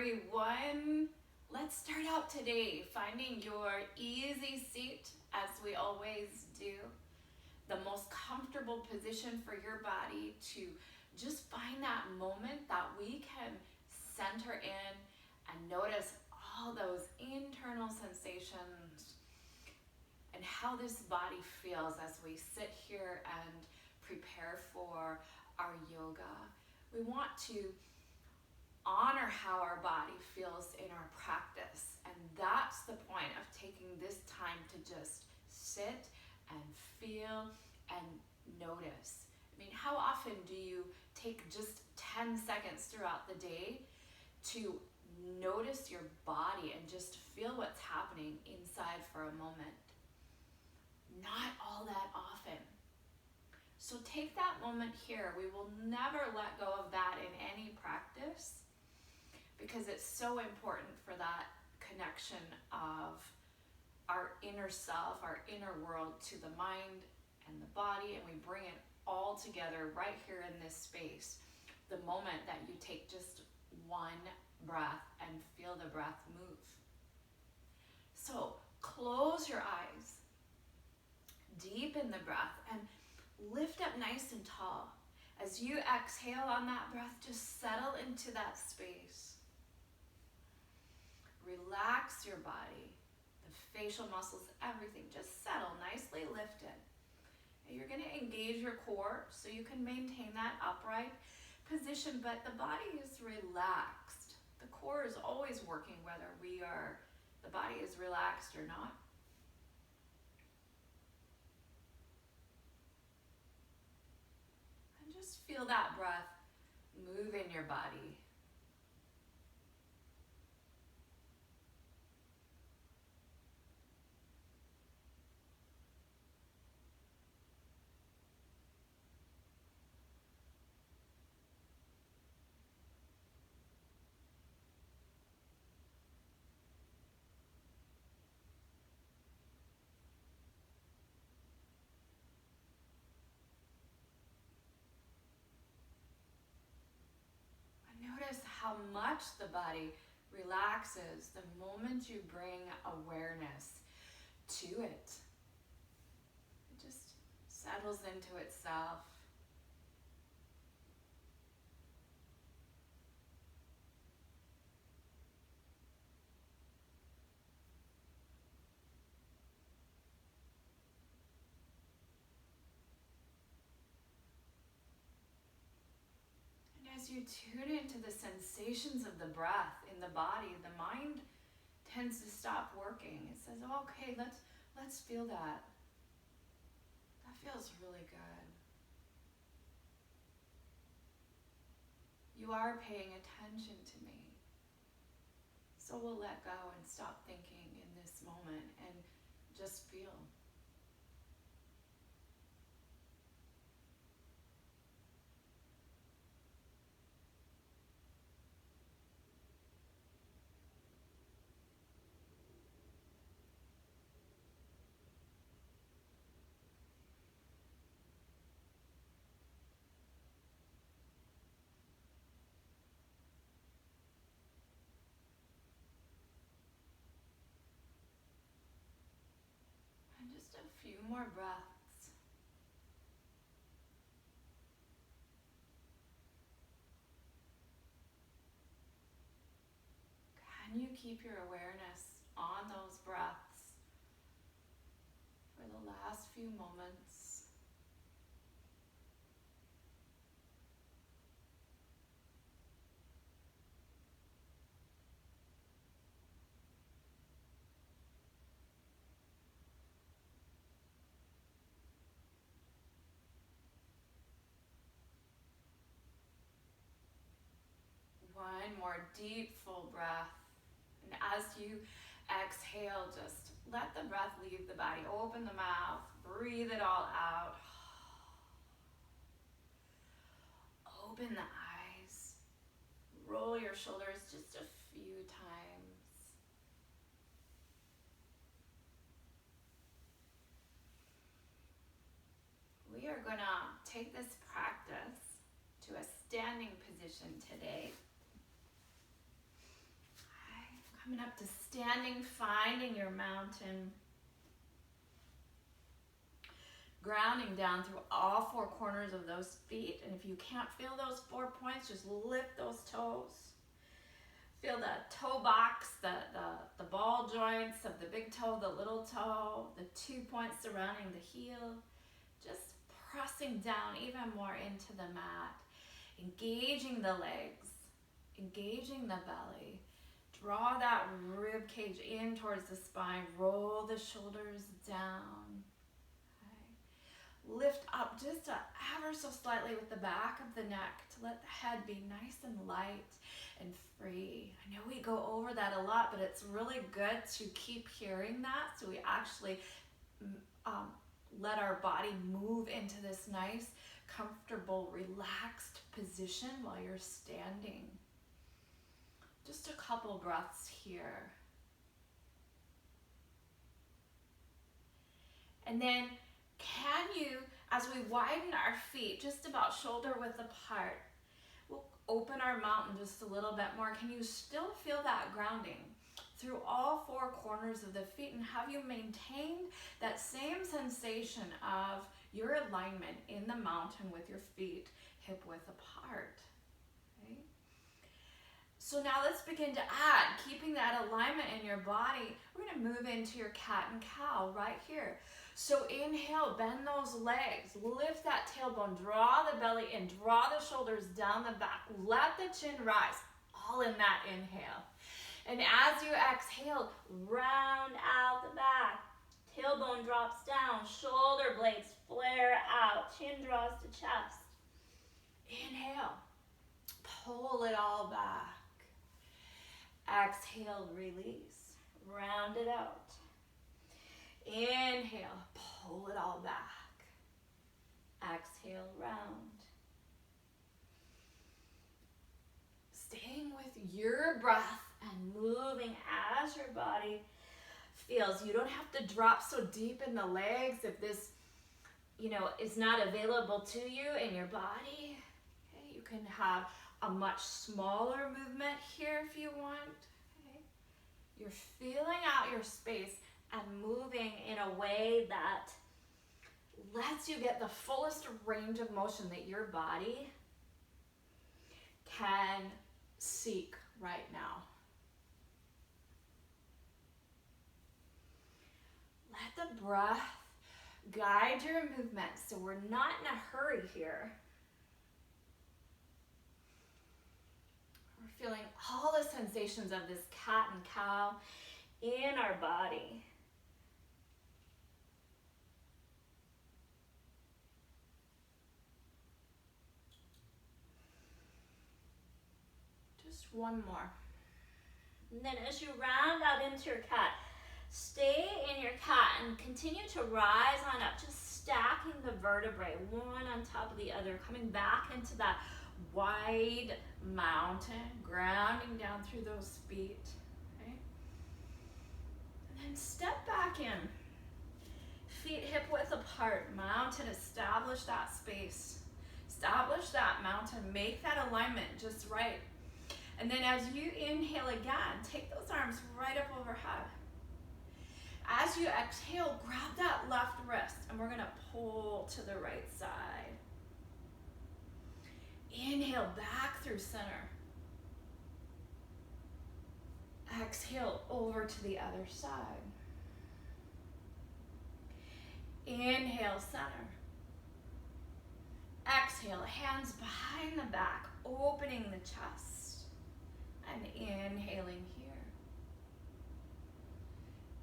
everyone. Let's start out today finding your easy seat, as we always do. The most comfortable position for your body to just find that moment that we can center in and notice all those internal sensations and how this body feels as we sit here and prepare for our yoga. We want to honor how our body feels in our practice, and that's the point of taking this time to just sit and feel and notice. I mean, how often do you take just 10 seconds throughout the day to notice your body and just feel what's happening inside for a moment? Not all that often. So take that moment here. We will never let go of that in any practice, because it's so important for that connection of our inner self, our inner world, to the mind and the body, and we bring it all together right here in this space. The moment that you take just one breath and feel the breath move. So close your eyes, deepen the breath, and lift up nice and tall. As you exhale on that breath, just settle into that space. Relax your body, the facial muscles, everything. Just settle, nicely lifted. And you're going to engage your core so you can maintain that upright position, but the body is relaxed. The core is always working whether the body is relaxed or not. And just feel that breath move in your body. Notice how much the body relaxes the moment you bring awareness to it. It just settles into itself. As you tune into the sensations of the breath in the body, the mind tends to stop working. It says, oh, okay, let's feel that. That feels really good. You are paying attention to me. So we'll let go and stop thinking in this moment and just feel. Just a few more breaths. Can you keep your awareness on those breaths for the last few moments? One more deep, full breath. And as you exhale, just let the breath leave the body. Open the mouth, breathe it all out. Open the eyes. Roll your shoulders just a few times. We are going to take this practice to a standing position today. Coming up to standing, finding your mountain. Grounding down through all four corners of those feet. And if you can't feel those 4 points, just lift those toes. Feel the toe box, the ball joints of the big toe, the little toe, the 2 points surrounding the heel. Just pressing down even more into the mat. Engaging the legs, engaging the belly. Draw that rib cage in towards the spine. Roll the shoulders down. Lift up just ever so slightly with the back of the neck to let the head be nice and light and free. I know we go over that a lot, but it's really good to keep hearing that so we actually let our body move into this nice, comfortable, relaxed position while you're standing. Just a couple breaths here. And then can you, as we widen our feet just about shoulder width apart, we'll open our mountain just a little bit more. Can you still feel that grounding through all four corners of the feet, and have you maintained that same sensation of your alignment in the mountain with your feet hip width apart? Okay. So now let's begin to add, keeping that alignment in your body. We're going to move into your cat and cow right here. So inhale, bend those legs, lift that tailbone, draw the belly in, draw the shoulders down the back, let the chin rise, all in that inhale. And as you exhale, round out the back, tailbone drops down, shoulder blades flare out, chin draws to chest. Inhale, pull it all back. Exhale, release, round it out. Inhale, pull it all back. Exhale, round. Staying with your breath and moving as your body feels. You don't have to drop so deep in the legs if this, is not available to you in your body. Okay, you can have a much smaller movement here if you want. Okay. You're feeling out your space and moving in a way that lets you get the fullest range of motion that your body can seek right now. Let the breath guide your movement so we're not in a hurry here. We're feeling all the sensations of this cat and cow in our body. Just one more. And then as you round out into your cat, stay in your cat and continue to rise on up, just stacking the vertebrae one on top of the other, coming back into that wide mountain, grounding down through those feet. Okay? And then step back in. Feet hip width apart, mountain, establish that space. Establish that mountain, make that alignment just right. And then as you inhale again, take those arms right up overhead. As you exhale, grab that left wrist and we're gonna pull to the right side. Inhale back through center. Exhale over to the other side. Inhale, center. Exhale, hands behind the back, opening the chest. And inhaling here.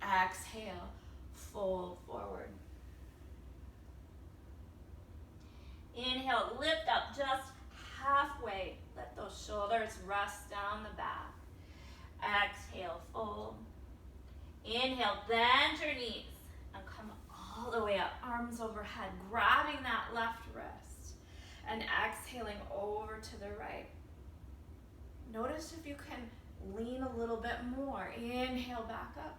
Exhale, fold forward. Inhale, lift up just halfway. Let those shoulders rest down the back. Exhale, fold. Inhale, bend your knees and come all the way up, arms overhead, grabbing that left wrist and exhaling over to the right. Notice if you can lean a little bit more. Inhale back up.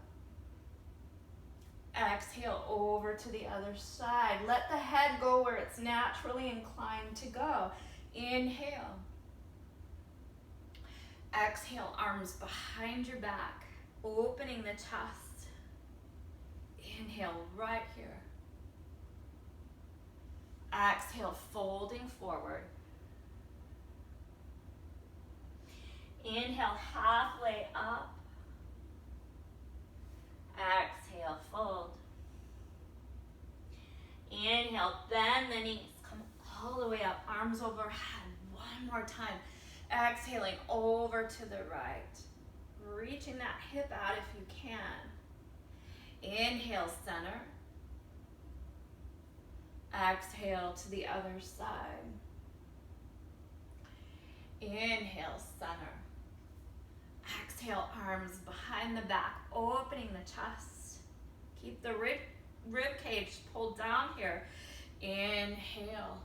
Exhale over to the other side. Let the head go where it's naturally inclined to go. Inhale. Exhale, arms behind your back. opening the chest. Inhale right here. Exhale, folding forward. Inhale, halfway up. Exhale, fold. Inhale, bend the knees. Come all the way up, arms overhead. One more time. Exhaling over to the right. Reaching that hip out if you can. Inhale, center. Exhale to the other side. Inhale, center. Exhale, arms behind the back, opening the chest. Keep the rib cage pulled down here. Inhale.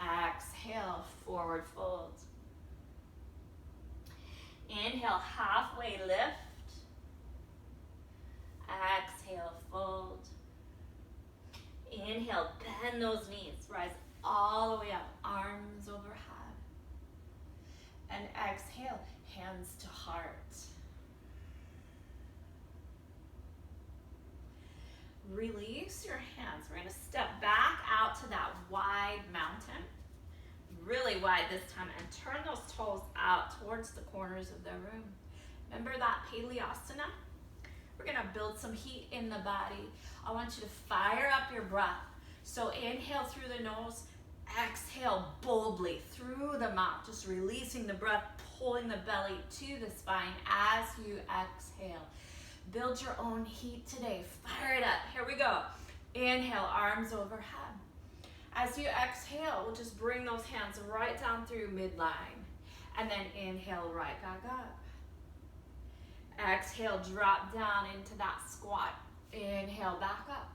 Exhale, forward fold. Inhale, halfway lift. Exhale, fold. Inhale, bend those knees. Rise all the way up, arms overhead. And exhale, hands to heart. Release your hands. We're going to step back out to that wide mountain. Really wide this time. And turn those toes out towards the corners of the room. Remember that Paliasana? We're going to build some heat in the body. I want you to fire up your breath. So inhale through the nose. Exhale boldly through the mouth. Just releasing the breath, pulling the belly to the spine as you exhale. Build your own heat today. Fire it up. Here we go. Inhale, arms overhead. As you exhale, we'll just bring those hands right down through midline. And then inhale, right back up. Exhale, drop down into that squat. Inhale, back up.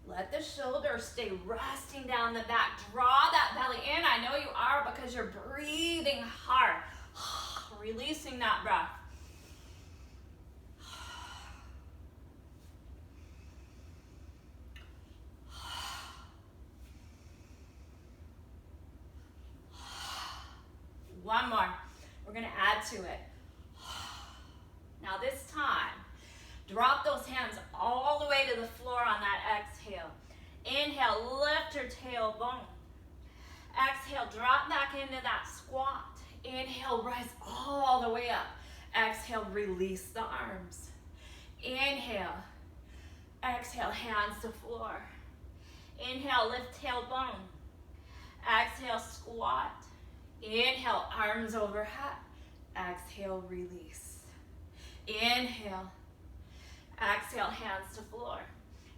Let the shoulders stay resting down the back. Draw that belly in. I know you are because you're breathing hard. Releasing that breath. One more. We're going to add to it. Now this time, drop those hands all the way to the floor on that exhale. Inhale, lift your tailbone. Exhale, drop back into that squat. Inhale, rise all the way up. Exhale, release the arms. Inhale. Exhale, hands to floor. Inhale, lift tailbone. Exhale, squat. Inhale, arms overhead. Exhale, release. Inhale. Exhale, hands to floor.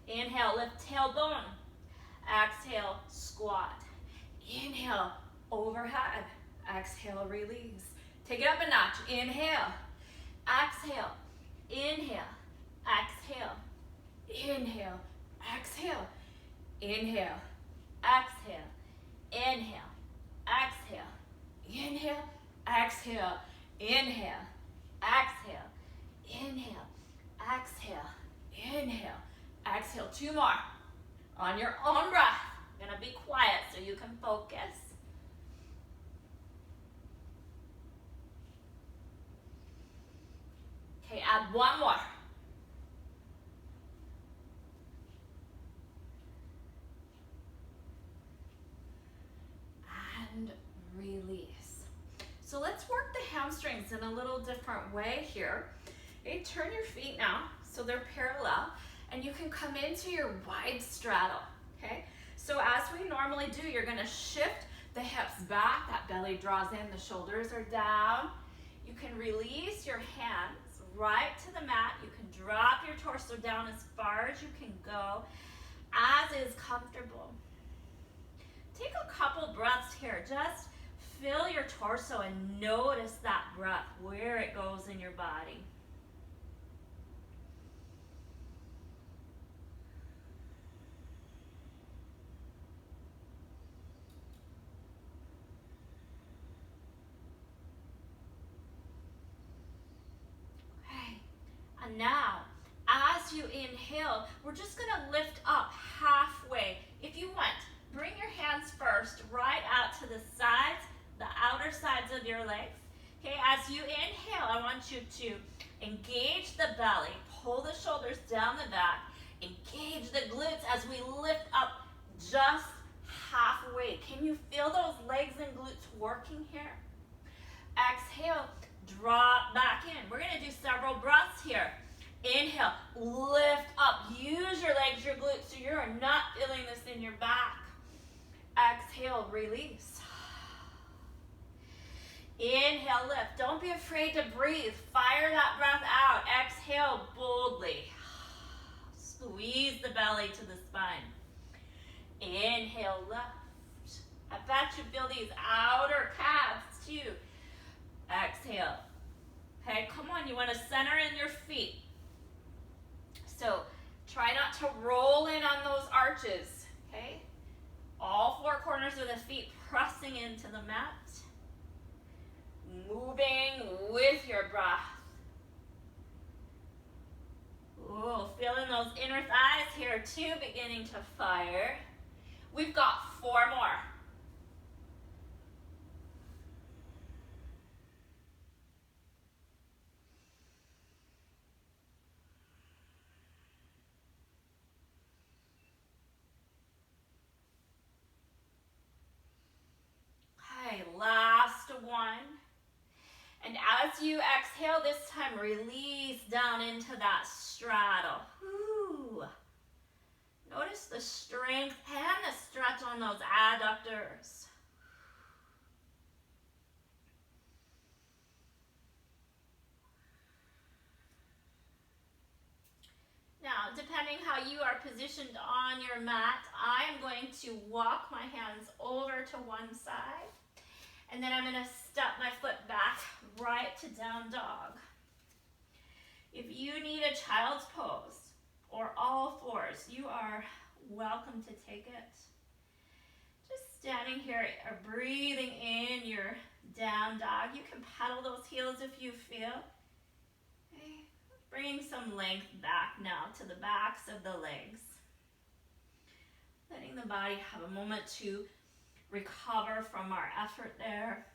Inhale, lift tailbone. Exhale, squat. Inhale, overhead. Exhale, release. Take it up a notch. Inhale. Exhale. Inhale. Exhale. Inhale. Exhale. Inhale. Exhale. Inhale. Exhale. Inhale. Exhale. Inhale. Exhale. Inhale. Exhale. Inhale. Exhale. Two more. On your own breath. I'm going to be quiet so you can focus. Okay, add one more. And release. So let's work the hamstrings in a little different way here. Okay, turn your feet now so they're parallel, and you can come into your wide straddle. Okay, so as we normally do, you're going to shift the hips back, that belly draws in, the shoulders are down. You can release your hands right to the mat. You can drop your torso down as far as you can go, as is comfortable. Take a couple breaths here. Just feel your torso and notice that breath, where it goes in your body. Okay, and now, as as you inhale, we're just gonna lift up halfway. If you want, bring your hands first right out to the sides, the outer sides of your legs. Okay, as you inhale, I want you to engage the belly, pull the shoulders down the back, engage the glutes as we lift up just halfway. Can you feel those legs and glutes working here? Exhale, drop back in. We're gonna do several breaths here. Inhale, lift up. Use your legs, your glutes, so you're not feeling this in your back. Exhale, release. Inhale, lift. Don't be afraid to breathe. Fire that breath out. Exhale boldly. Squeeze the belly to the spine. Inhale, lift. I bet you feel these outer calves too. Exhale. Okay, come on, you want to center in your feet. So try not to roll in on those arches, okay? All four corners of the feet pressing into the mat. Moving with your breath. Ooh, feeling those inner thighs here too, beginning to fire. We've got 4 more. Okay, last one. And as you exhale this time, release down into that straddle. Ooh. Notice the strength and the stretch on those adductors. Now, depending how you are positioned on your mat, I am going to walk my hands over to one side. And then I'm going to step my foot back right to down dog. If you need a child's pose or all fours, you are welcome to take it. Just standing here or breathing in your down dog. You can pedal those heels if you feel. Okay. Bringing some length back now to the backs of the legs. Letting the body have a moment to recover from our effort there.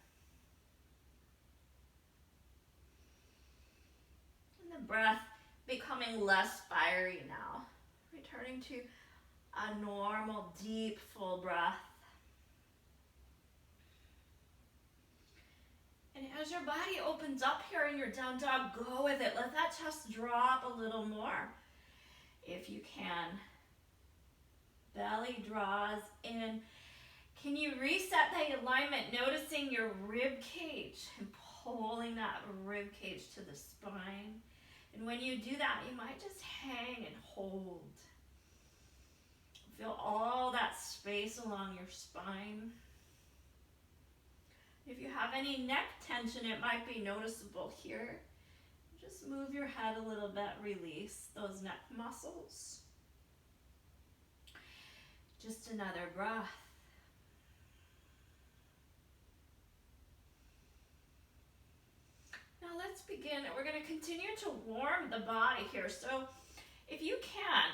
And the breath becoming less fiery now. Returning to a normal, deep, full breath. And as your body opens up here in your down dog, go with it. Let that chest drop a little more if you can. Belly draws in. Can you reset that alignment, noticing your rib cage and pulling that rib cage to the spine? And when you do that, you might just hang and hold. Feel all that space along your spine. If you have any neck tension, it might be noticeable here. Just move your head a little bit, release those neck muscles. Just another breath. Now let's begin. We're going to continue to warm the body here. So if you can,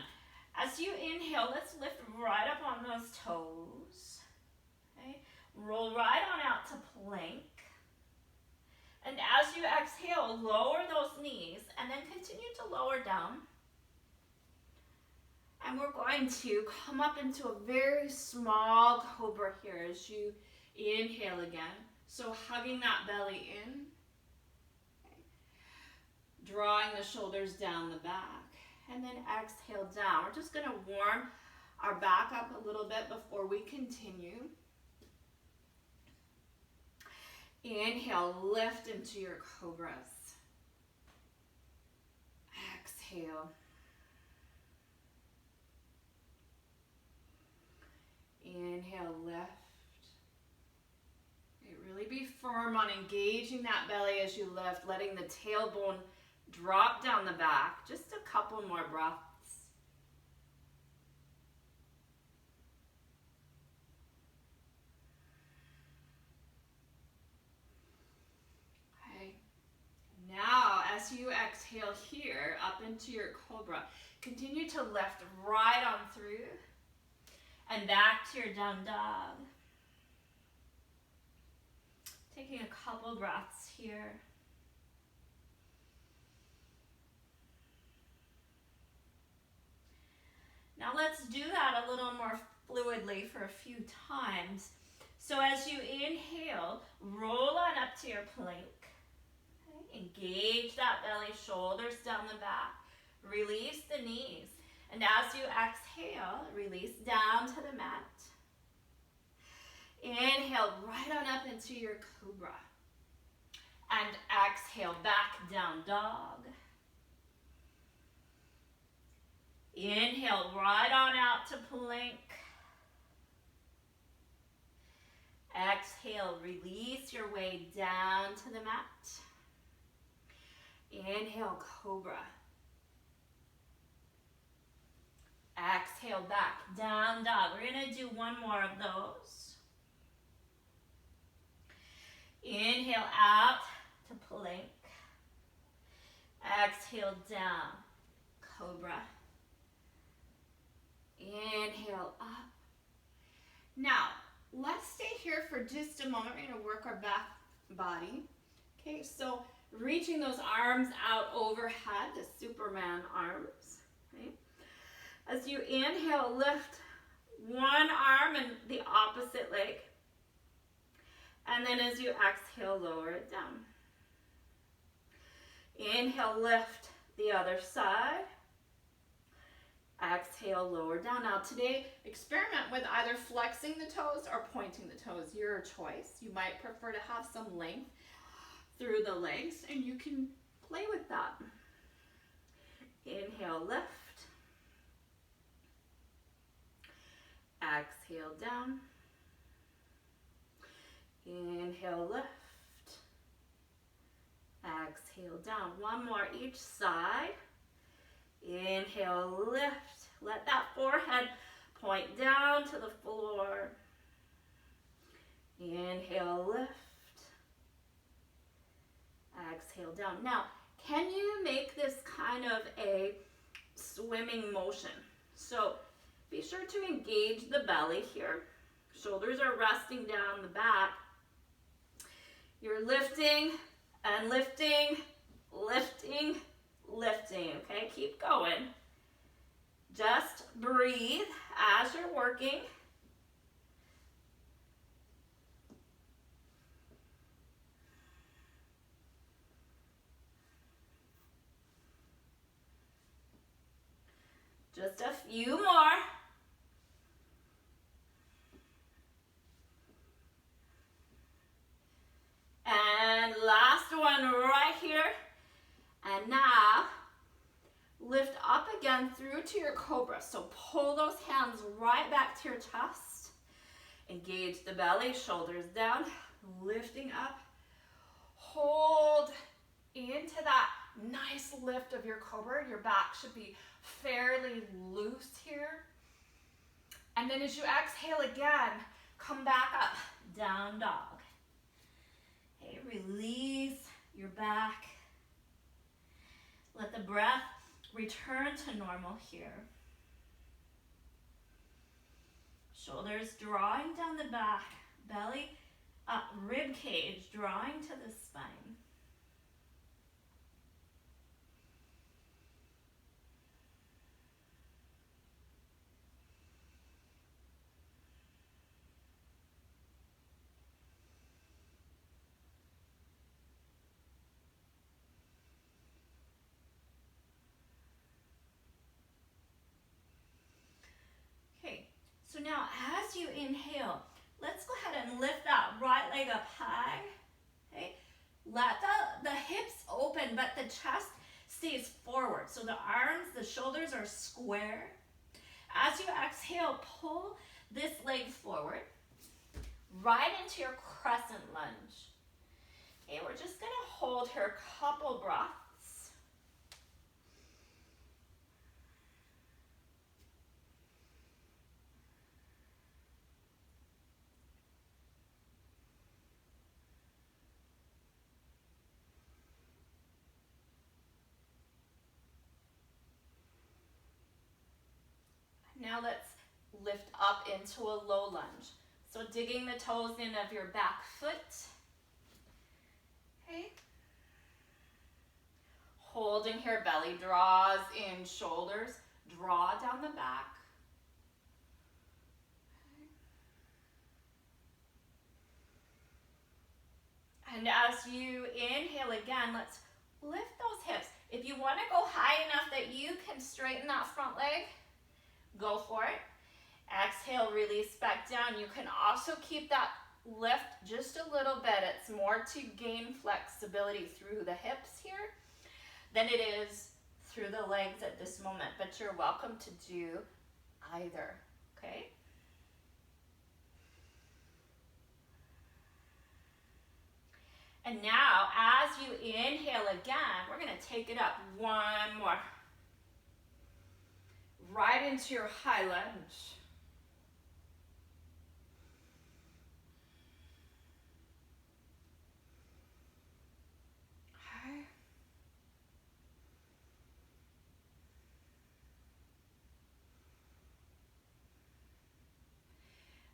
as you inhale, let's lift right up on those toes. Okay? Roll right on out to plank. And as you exhale, lower those knees and then continue to lower down. And we're going to come up into a very small cobra here as you inhale again. So hugging that belly in. Okay. Drawing the shoulders down the back. And then exhale down. We're just going to warm our back up a little bit before we continue. Inhale, lift into your cobras. Exhale. Inhale, lift. Okay, really be firm on engaging that belly as you lift, letting the tailbone drop down the back. Just a couple more breaths. Okay. Now, as you exhale here up into your cobra, continue to lift right on through and back to your down dog. Taking a couple breaths here. Now let's do that a little more fluidly for a few times. So as you inhale, roll on up to your plank. Okay. Engage that belly, shoulders down the back. Release the knees. And as you exhale, release down to the mat. Inhale right on up into your cobra. And exhale back down dog. Inhale right on out to plank. Exhale, release your way down to the mat. Inhale, cobra. Exhale, back, down dog. We're going to do one more of those. Inhale out to plank. Exhale, down, cobra. Inhale, up. Now, let's stay here for just a moment. We're going to work our back body. Okay, so reaching those arms out overhead, the Superman arms. Okay. As you inhale, lift one arm and the opposite leg. And then as you exhale, lower it down. Inhale, lift the other side. Exhale, lower down. Now today, experiment with either flexing the toes or pointing the toes. Your choice. You might prefer to have some length through the legs, and you can play with that. Inhale, lift. Exhale, down. Inhale, lift. Exhale, down. One more each side. Inhale, lift. Let that forehead point down to the floor. Inhale, lift. Exhale, down. Now, can you make this kind of a swimming motion? So, be sure to engage the belly here. Shoulders are resting down the back. You're lifting and lifting, lifting, lifting, okay? Keep going. Just breathe as you're working. Just a few more. And last one right here. And now, lift up again through to your cobra. So pull those hands right back to your chest. Engage the belly, shoulders down, lifting up. Hold into that nice lift of your cobra. Your back should be fairly loose here. And then as you exhale again, come back up, down dog. Okay, release your back. Let the breath return to normal here. Shoulders drawing down the back, belly up, rib cage drawing to the spine. So now as you inhale, let's go ahead and lift that right leg up high. Okay? Let the hips open, but the chest stays forward. So the arms, the shoulders are square. As you exhale, pull this leg forward, right into your crescent lunge. Okay, we're just gonna hold here a couple breaths. Now let's lift up into a low lunge. So digging the toes in of your back foot. Okay. Holding here, belly draws in, shoulders draw down the back. And as you inhale again, let's lift those hips. If you want to go high enough that you can straighten that front leg, go for it. Exhale, release back down. You can also keep that lift just a little bit. It's more to gain flexibility through the hips here than it is through the legs at this moment, but you're welcome to do either, okay? And now, as you inhale again, we're gonna take it up one more. Right into your high lunge. Okay.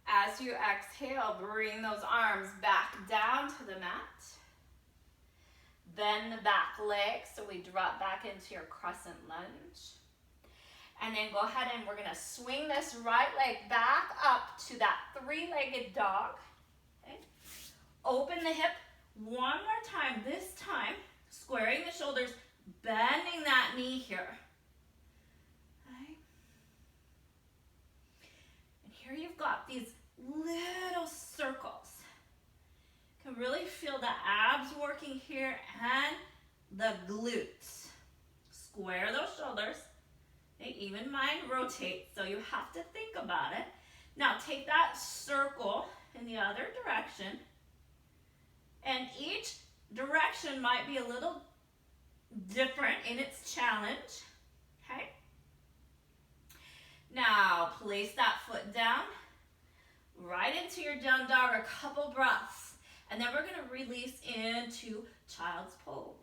As you exhale, bring those arms back down to the mat. Bend the back leg so we drop back into your crescent lunge. And then go ahead and we're gonna swing this right leg back up to that three-legged dog. Okay. Open the hip one more time, this time squaring the shoulders, bending that knee here. Okay. And here you've got these little circles. You can really feel the abs working here and the glutes. Square those shoulders. Okay, even mine rotates, so you have to think about it. Now take that circle in the other direction, and each direction might be a little different in its challenge, okay? Now place that foot down, right into your down dog, a couple breaths, and then we're gonna release into child's pose.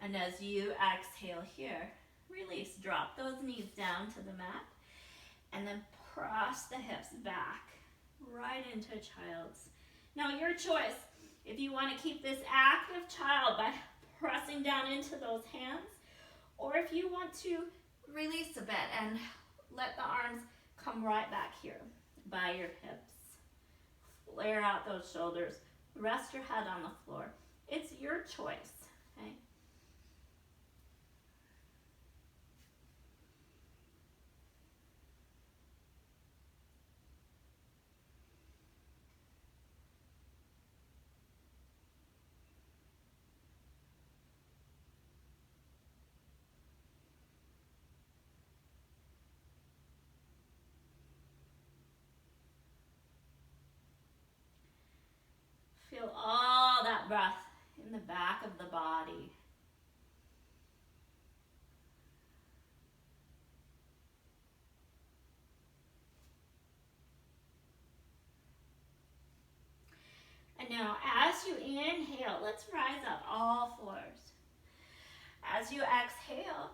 And as you exhale here, release, drop those knees down to the mat, and then press the hips back, right into child's. Now your choice, if you want to keep this active child by pressing down into those hands, or if you want to release a bit and let the arms come right back here by your hips. Flare out those shoulders, rest your head on the floor. It's your choice, okay? Feel all that breath in the back of the body. And now as you inhale, let's rise up all fours. As you exhale,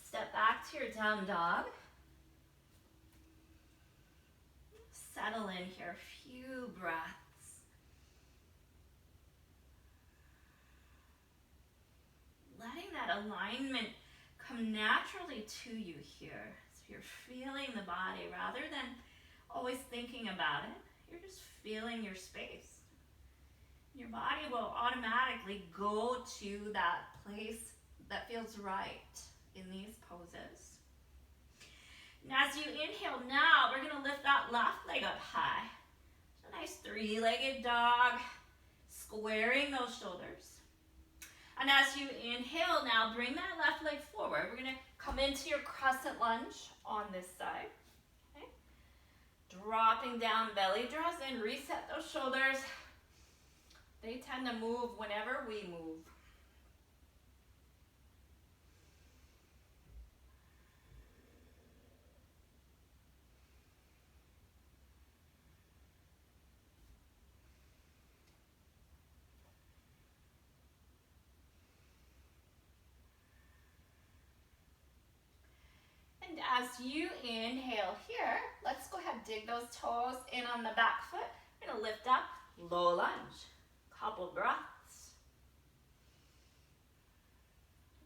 step back to your down dog. Settle in here, a few breaths. Letting that alignment come naturally to you here. So you're feeling the body rather than always thinking about it. You're just feeling your space. Your body will automatically go to that place that feels right in these poses. And as you inhale now, we're going to lift that left leg up high. A nice three-legged dog, squaring those shoulders. And as you inhale now, bring that left leg forward. We're going to come into your crescent lunge on this side. Okay. Dropping down, belly draws in, reset those shoulders. They tend to move whenever we move. as you inhale here, let's go ahead and dig those toes in on the back foot. We're gonna lift up, low lunge. Couple breaths.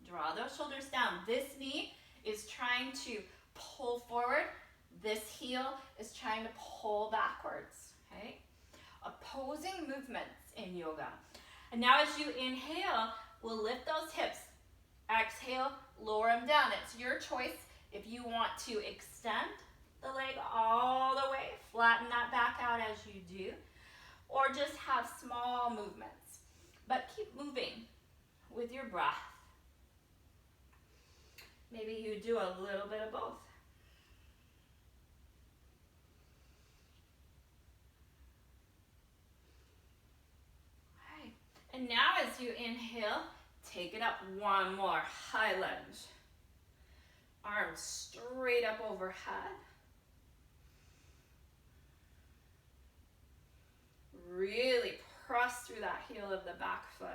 Draw those shoulders down. This knee is trying to pull forward. This heel is trying to pull backwards, okay? Opposing movements in yoga. And now as you inhale, we'll lift those hips. Exhale, lower them down. It's your choice if you want to extend the leg all the way, flatten that back out as you do, or just have small movements. But keep moving with your breath. Maybe you do a little bit of both. All right. And now as you inhale, take it up one more, high lunge. Arms straight up overhead. Really press through that heel of the back foot.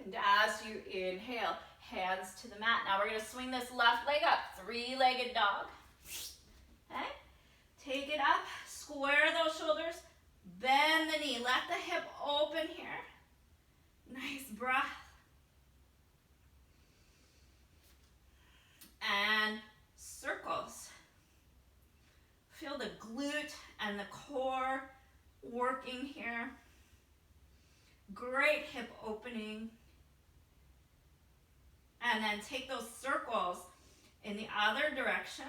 And as you inhale, hands to the mat. Now we're going to swing this left leg up, three-legged dog. Okay? Take it up, square those shoulders, bend the knee, let the hip open here. Nice breath. And circles. Feel the glute and the core working here. Great hip opening. And then take those circles in the other direction.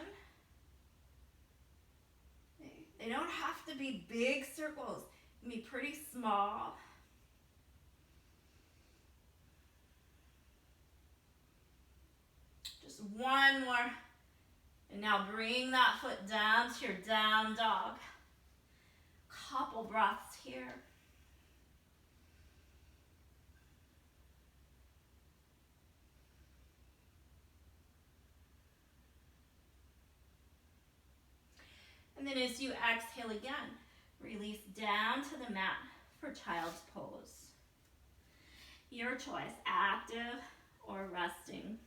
They don't have to be big circles. They can be pretty small. Just one more. And now bring that foot down to your down dog. Couple breaths here. And then as you exhale again, release down to the mat for child's pose. Your choice, active or resting.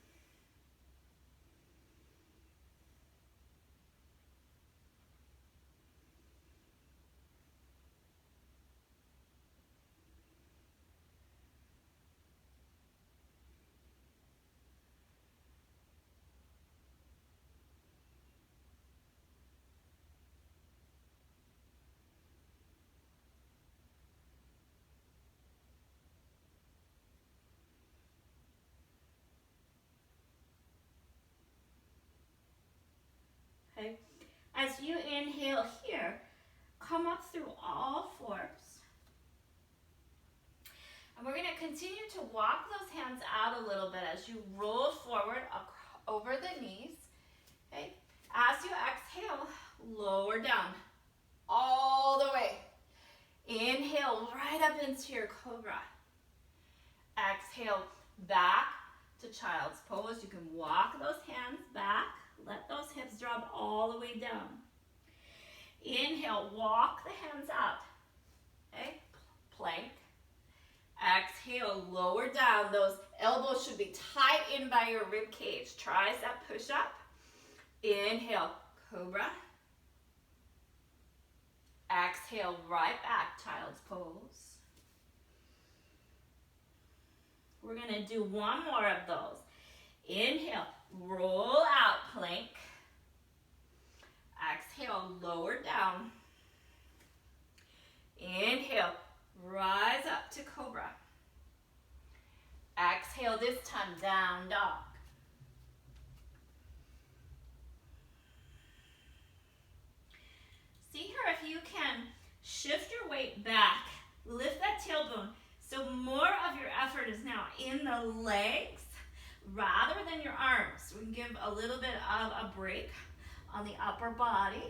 Okay. As you inhale here, come up through all fours. And we're going to continue to walk those hands out a little bit as you roll forward over the knees. Okay. As you exhale, lower down all the way. Inhale right up into your cobra. Exhale back to child's pose. You can walk those hands back. Let those hips drop all the way down. Inhale, walk the hands out. Okay, plank. Exhale, lower down. Those elbows should be tight in by your rib cage. Tricep push up. Inhale, cobra. Exhale, right back, child's pose. We're going to do one more of those. Inhale, roll out, plank. Exhale, lower down. Inhale, rise up to cobra. Exhale, this time down dog. See here if you can shift your weight back, lift that tailbone, so more of your effort is now in the legs rather than your arms. We can give a little bit of a break on the upper body.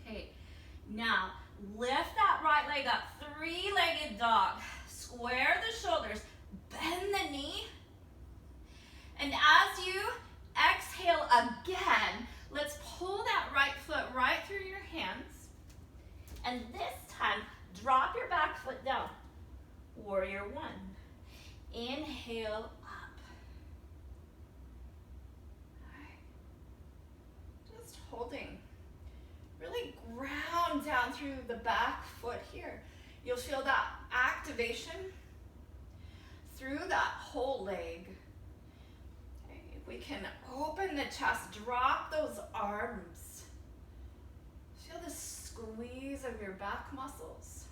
Okay, now lift that right leg up, three-legged dog. Square the shoulders, bend the knee. And as you exhale again, let's pull that right foot right through your hands. And this time, drop your back foot down. Warrior one. Inhale up. Just holding. Really ground down through the back foot here. You'll feel that activation through that whole leg. Okay, if we can open the chest, drop those arms. Feel the squeeze of your back muscles.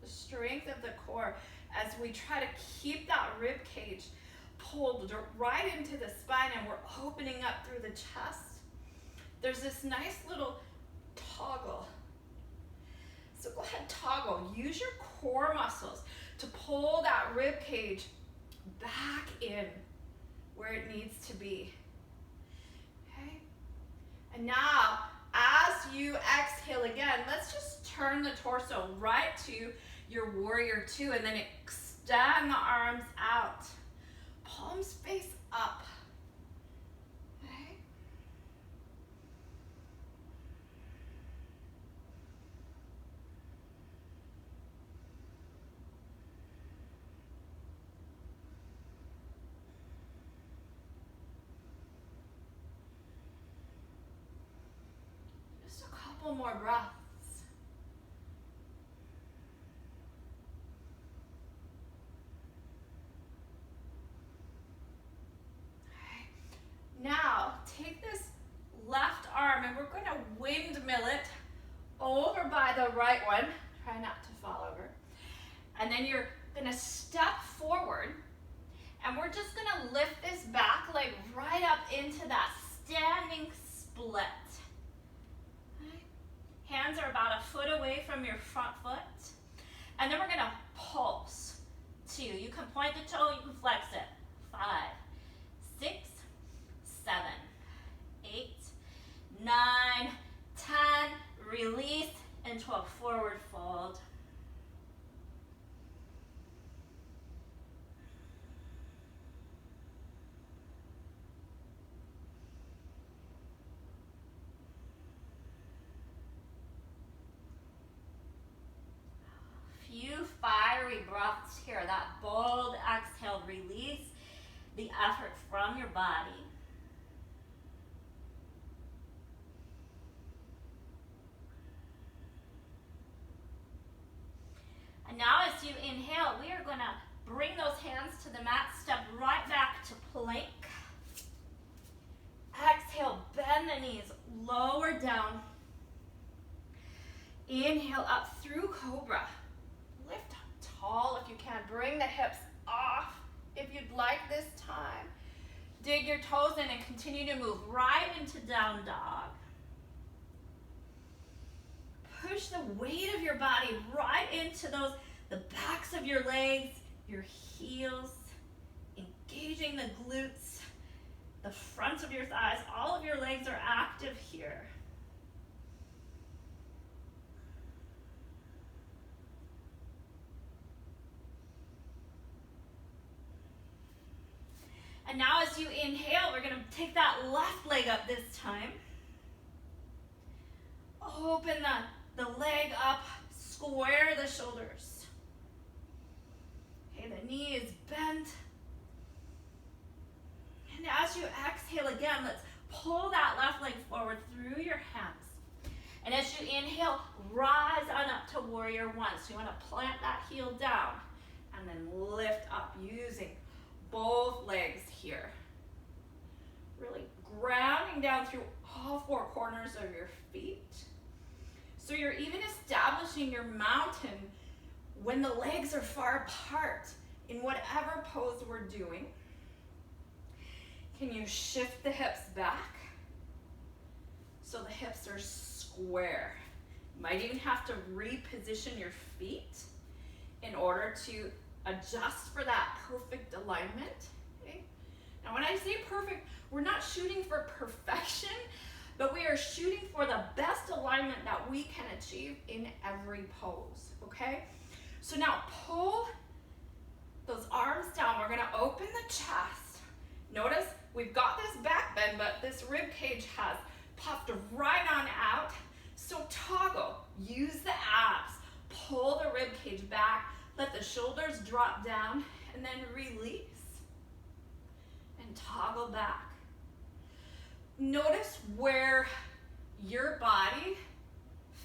The strength of the core as we try to keep that rib cage pulled right into the spine, and we're opening up through the chest. There's this nice little toggle. So go ahead, toggle. Use your core muscles to pull that rib cage back in where it needs to be. Okay? And now, as you exhale again, let's just turn the torso right to your warrior two, and then extend the arms out. Palms face up. Okay? Just a couple more breaths. Now, take this left arm and we're going to windmill it over by the right one. Try not to fall over. And then you're going to step forward, and we're just going to lift this back leg right up into that standing split. Okay. Hands are about a foot away from your front foot. And then we're going to pulse. 2. You can point the toe, you can flex it. 5, 6, 7, 8, 9, 10, release, and 12, forward fold. Few fiery breaths here. That bold exhale, release the effort from your body. And now as you inhale, we are going to bring those hands to the mat, step right back to plank. Exhale, bend the knees, lower down. Inhale up through cobra. Lift up tall if you can. Bring the hips off if you'd like this time. Dig your toes in and continue to move right into down dog. Push the weight of your body right into the backs of your legs, your heels, engaging the glutes, the fronts of your thighs. All of your legs are active here. And now as you inhale, we're going to take that left leg up this time. Open the leg up, square the shoulders. Okay, the knee is bent. And as you exhale again, let's pull that left leg forward through your hands. And as you inhale, rise on up to warrior one. So you want to plant that heel down and then lift up using both legs here. Really grounding down through all four corners of your feet. So you're even establishing your mountain when the legs are far apart in whatever pose we're doing. Can you shift the hips back so the hips are square? You might even have to reposition your feet in order to adjust for that perfect alignment. Okay? Now when I say perfect, we're not shooting for perfection, but we are shooting for the best alignment that we can achieve in every pose, okay? So now pull those arms down. We're gonna open the chest. Notice we've got this back bend, but this rib cage has puffed right on out. So toggle, use the abs, pull the rib cage back, let the shoulders drop down, and then release. And toggle back. Notice where your body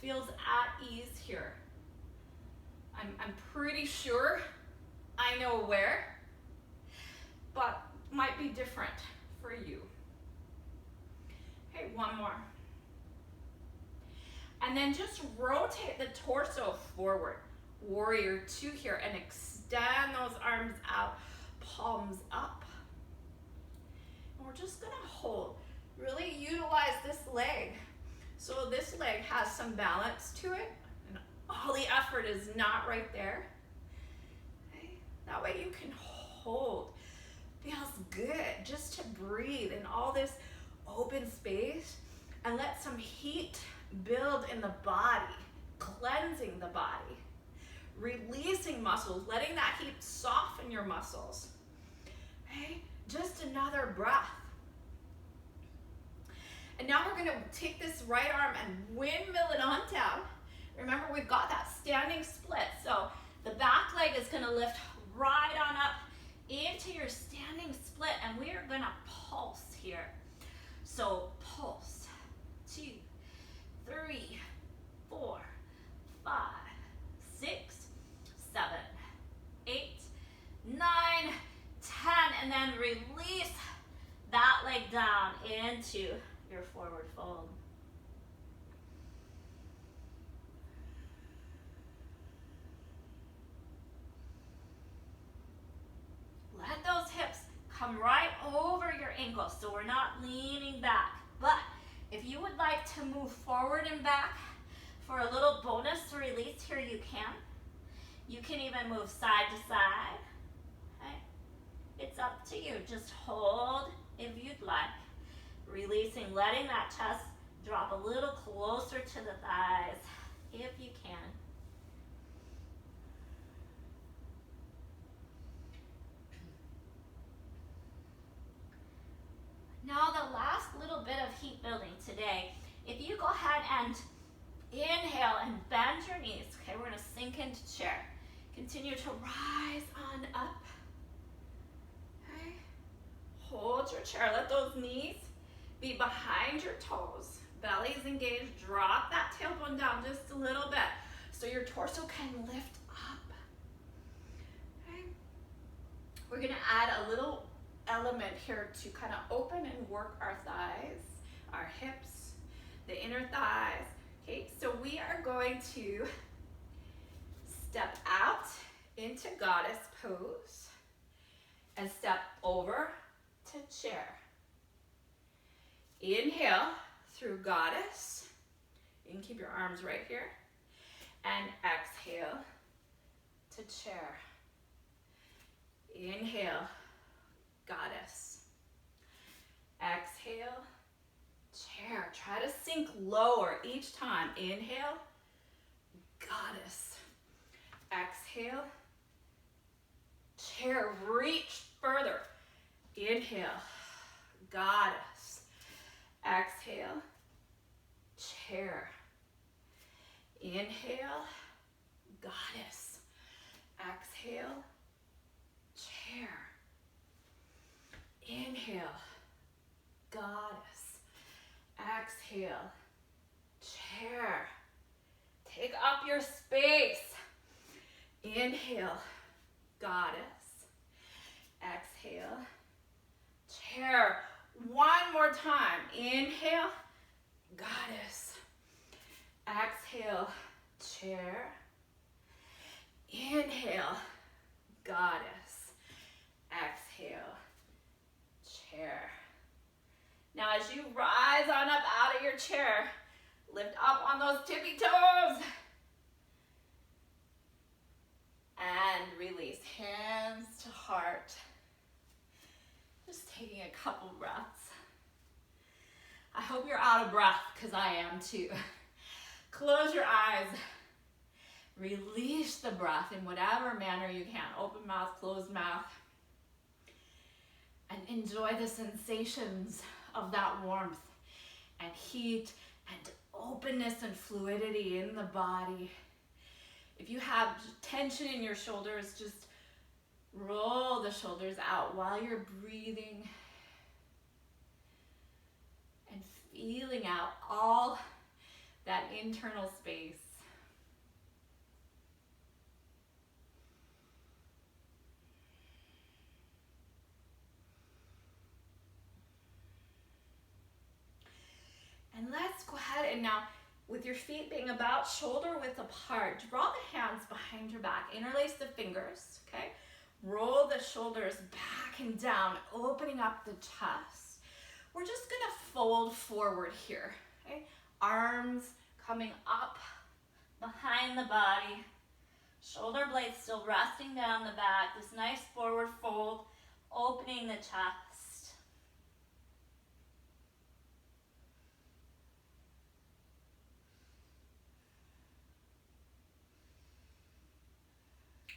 feels at ease here. I'm pretty sure I know where, but might be different for you. Okay, one more. And then just rotate the torso forward. Warrior two here, and extend those arms out, palms up. And we're just gonna hold. Really utilize this leg. So this leg has some balance to it, and all the effort is not right there. Okay? That way you can hold. Feels good just to breathe in all this open space and let some heat build in the body, cleansing the body, releasing muscles, letting that heat soften your muscles. Okay? Just another breath. And now we're gonna take this right arm and windmill it on down. Remember, we've got that standing split. So the back leg is gonna lift right on up into your standing split, and we are gonna pulse here. So pulse, 2, 3, 4, 5, 6, 7, 8, 9, 10, and then release that leg down into your forward fold. Let those hips come right over your ankles, so we're not leaning back. But if you would like to move forward and back for a little bonus release here, you can. You can even move side to side. Okay? It's up to you. Just hold if you'd like. Releasing, letting that chest drop a little closer to the thighs if you can. Now the last little bit of heat building today, if you go ahead and inhale and bend your knees, okay, we're gonna sink into chair. Continue to rise on up, okay? Hold your chair, let those knees be behind your toes. Belly's engaged, drop that tailbone down just a little bit so your torso can lift up, okay? We're gonna add a little element here to kind of open and work our thighs, our hips, the inner thighs. Okay, so we are going to step out into goddess pose and step over to chair. Inhale through goddess. You can keep your arms right here. And exhale to chair. Inhale, goddess. Exhale, chair. Try to sink lower each time. Inhale, goddess. Exhale, chair. Reach further. Inhale, goddess. Exhale, chair. Inhale, goddess. Exhale, chair. Inhale, goddess. Exhale, chair. Take up your space. Inhale, goddess. Exhale, chair. One more time. Inhale, goddess. Exhale, chair. Inhale, goddess. Exhale, chair. Now as you rise on up out of your chair, lift up on those tippy toes. And release, hands to heart. Just taking a couple breaths. I hope you're out of breath, because I am too. Close your eyes. Release the breath in whatever manner you can. Open mouth, closed mouth. And enjoy the sensations of that warmth and heat and openness and fluidity in the body. If you have tension in your shoulders, just roll the shoulders out while you're breathing and feeling out all that internal space. And let's go ahead and now, with your feet being about shoulder width apart, draw the hands behind your back, interlace the fingers, okay? Roll the shoulders back and down, opening up the chest. We're just gonna fold forward here, okay? Arms coming up behind the body, shoulder blades still resting down the back, this nice forward fold, opening the chest.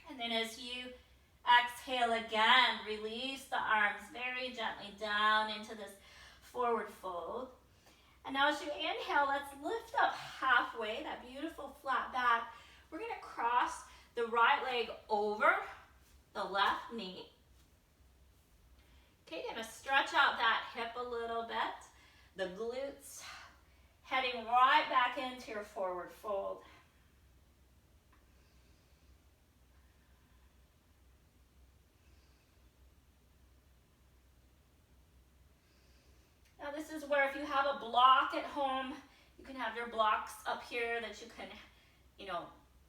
And then as you exhale again, release the arms very gently down into this forward fold. And now as you inhale, let's lift up halfway, that beautiful flat back. We're gonna cross the right leg over the left knee. Okay, gonna stretch out that hip a little bit. The glutes heading right back into your forward fold. Now this is where if you have a block at home, you can have your blocks up here that you can,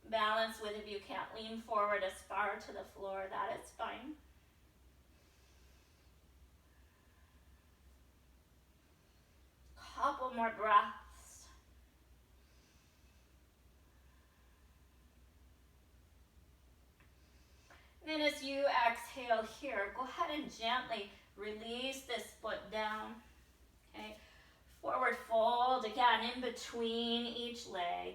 balance with. If you can't lean forward as far to the floor, that is fine. Couple more breaths. Then as you exhale here, go ahead and gently release this foot down. Okay, forward fold, again, in between each leg.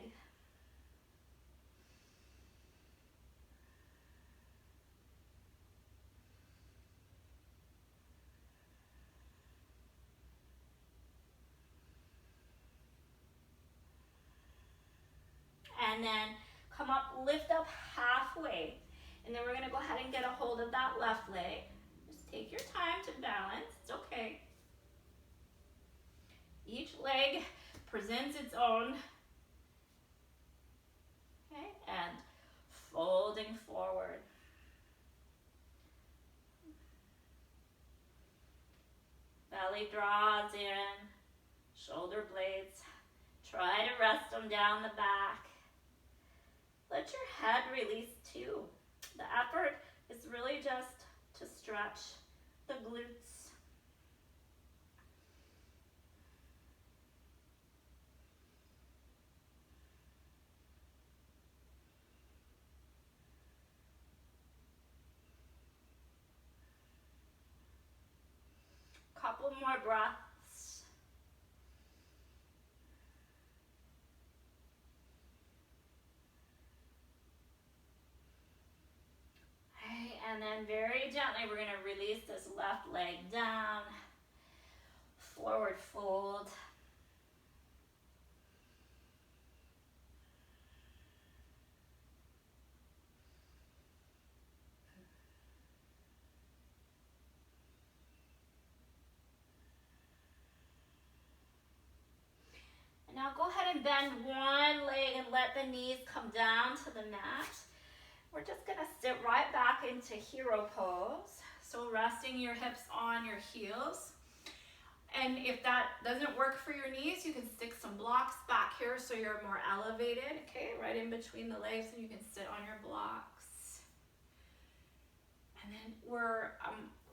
And then come up, lift up halfway. And then we're gonna go ahead and get a hold of that left leg. Just take your time to balance, it's okay. Each leg presents its own, okay, and folding forward. Belly draws in, shoulder blades, try to rest them down the back. Let your head release too. The effort is really just to stretch the glutes. Couple more breaths. Okay, and then very gently we're going to release this left leg down, forward fold. Now go ahead and bend one leg and let the knees come down to the mat. We're just gonna sit right back into hero pose. So resting your hips on your heels. And if that doesn't work for your knees, you can stick some blocks back here so you're more elevated, okay? Right in between the legs, and you can sit on your blocks. And then we're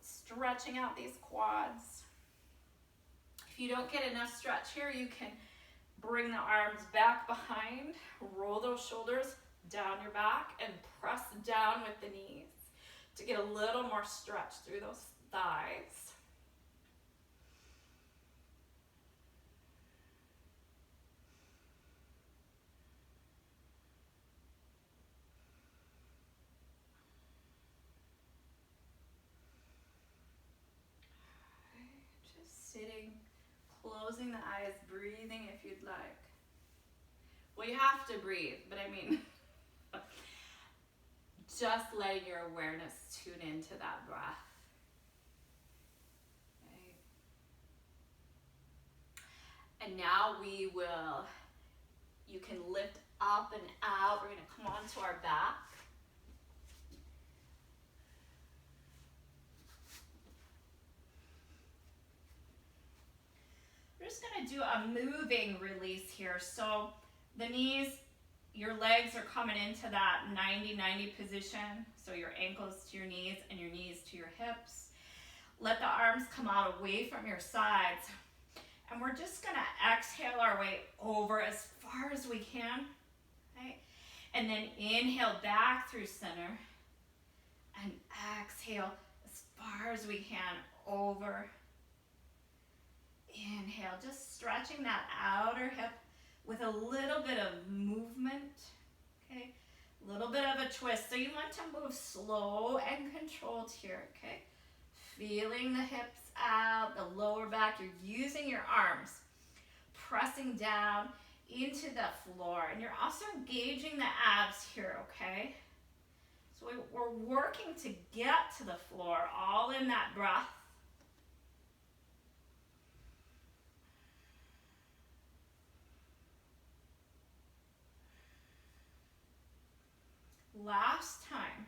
stretching out these quads. If you don't get enough stretch here, you can bring the arms back behind, roll those shoulders down your back, and press down with the knees to get a little more stretch through those thighs. closing the eyes, breathing if you'd like. Well, you have to breathe, but I mean, just letting your awareness tune into that breath. Okay. And now you can lift up and out. We're going to come onto our back. We're just going to do a moving release here. So the knees, your legs are coming into that 90-90 position. So your ankles to your knees and your knees to your hips. Let the arms come out away from your sides. And we're just going to exhale our way over as far as we can. Okay? And then inhale back through center. And exhale as far as we can over. Inhale, just stretching that outer hip with a little bit of movement, okay? A little bit of a twist. So you want to move slow and controlled here, okay? Feeling the hips out, the lower back. You're using your arms, pressing down into the floor. And you're also engaging the abs here, okay? So we're working to get to the floor, all in that breath. Last time.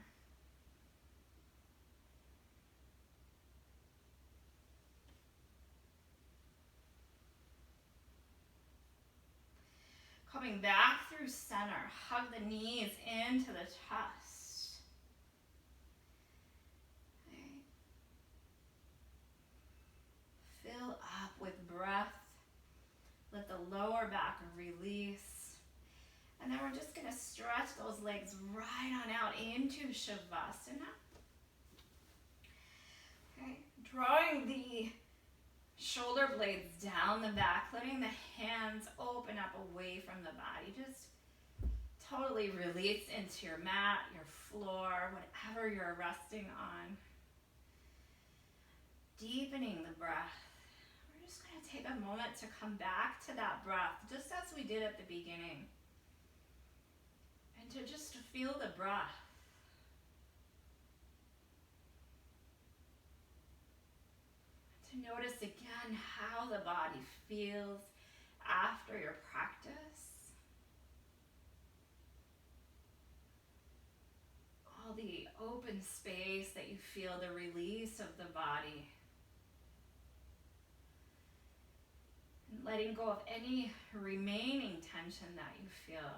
Coming back through center, hug the knees into the chest. Okay. Fill up with breath. Let the lower back release. And then we're just going to stretch those legs right on out into Shavasana. Okay, drawing the shoulder blades down the back, letting the hands open up away from the body. Just totally release into your mat, your floor, whatever you're resting on. Deepening the breath. We're just going to take a moment to come back to that breath, just as we did at the beginning. And to just feel the breath. To notice again how the body feels after your practice. All the open space that you feel, the release of the body. And letting go of any remaining tension that you feel.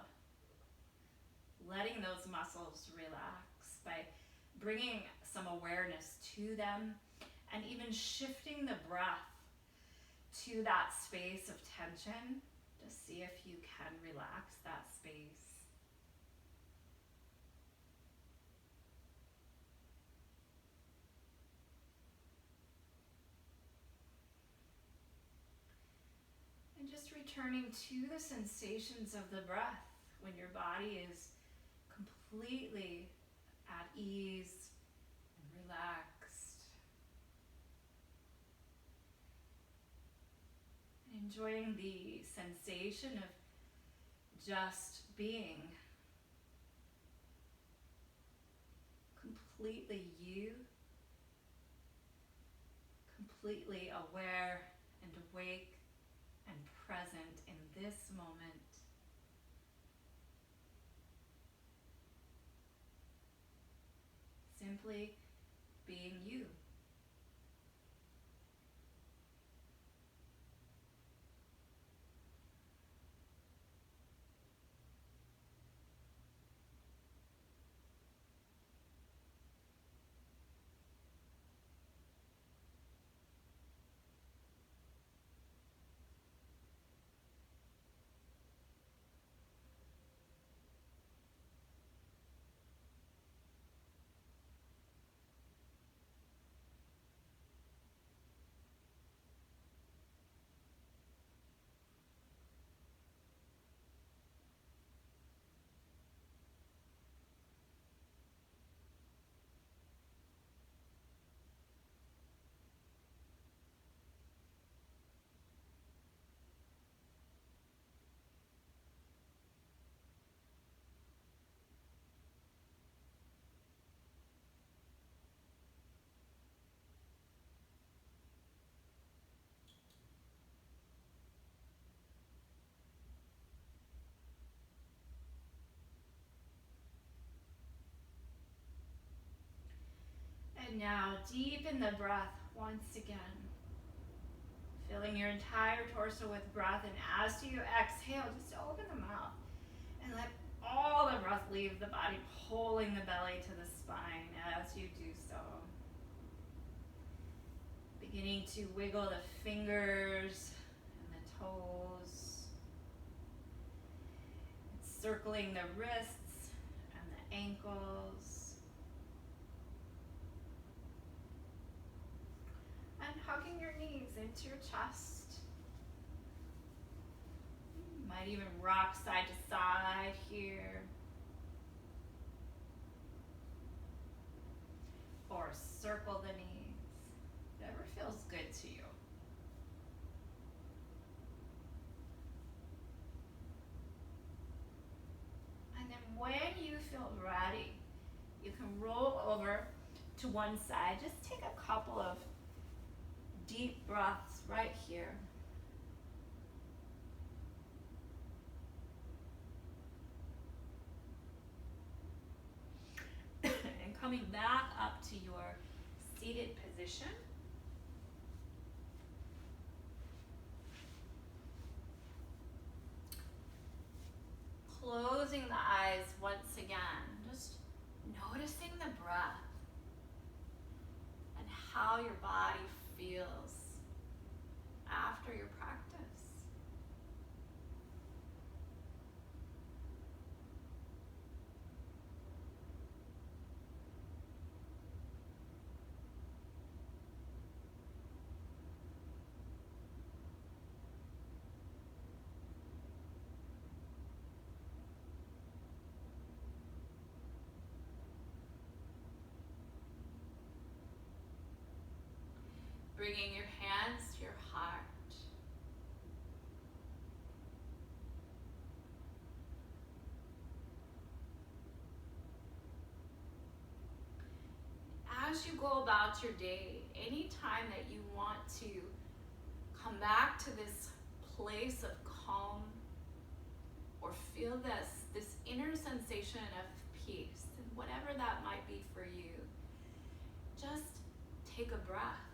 Letting those muscles relax by bringing some awareness to them and even shifting the breath to that space of tension to see if you can relax that space. And just returning to the sensations of the breath when your body is completely at ease and relaxed. Enjoying the sensation of just being completely you, completely aware and awake and present in this moment. Simply being you. And now deepen the breath once again. Filling your entire torso with breath, and as you exhale, just open the mouth and let all the breath leave the body, pulling the belly to the spine as you do so. Beginning to wiggle the fingers and the toes. Circling the wrists and the ankles. And hugging your knees into your chest. You might even rock side to side here. Or circle the knees. Whatever feels good to you. And then when you feel ready, you can roll over to one side. Just take a couple of deep breaths right here. And coming back up to your seated position. Closing the eyes once again, just noticing the breath and how your body feels after your practice. Bringing your hands to your heart. As you go about your day, anytime that you want to come back to this place of calm or feel this inner sensation of peace, and whatever that might be for you, just take a breath.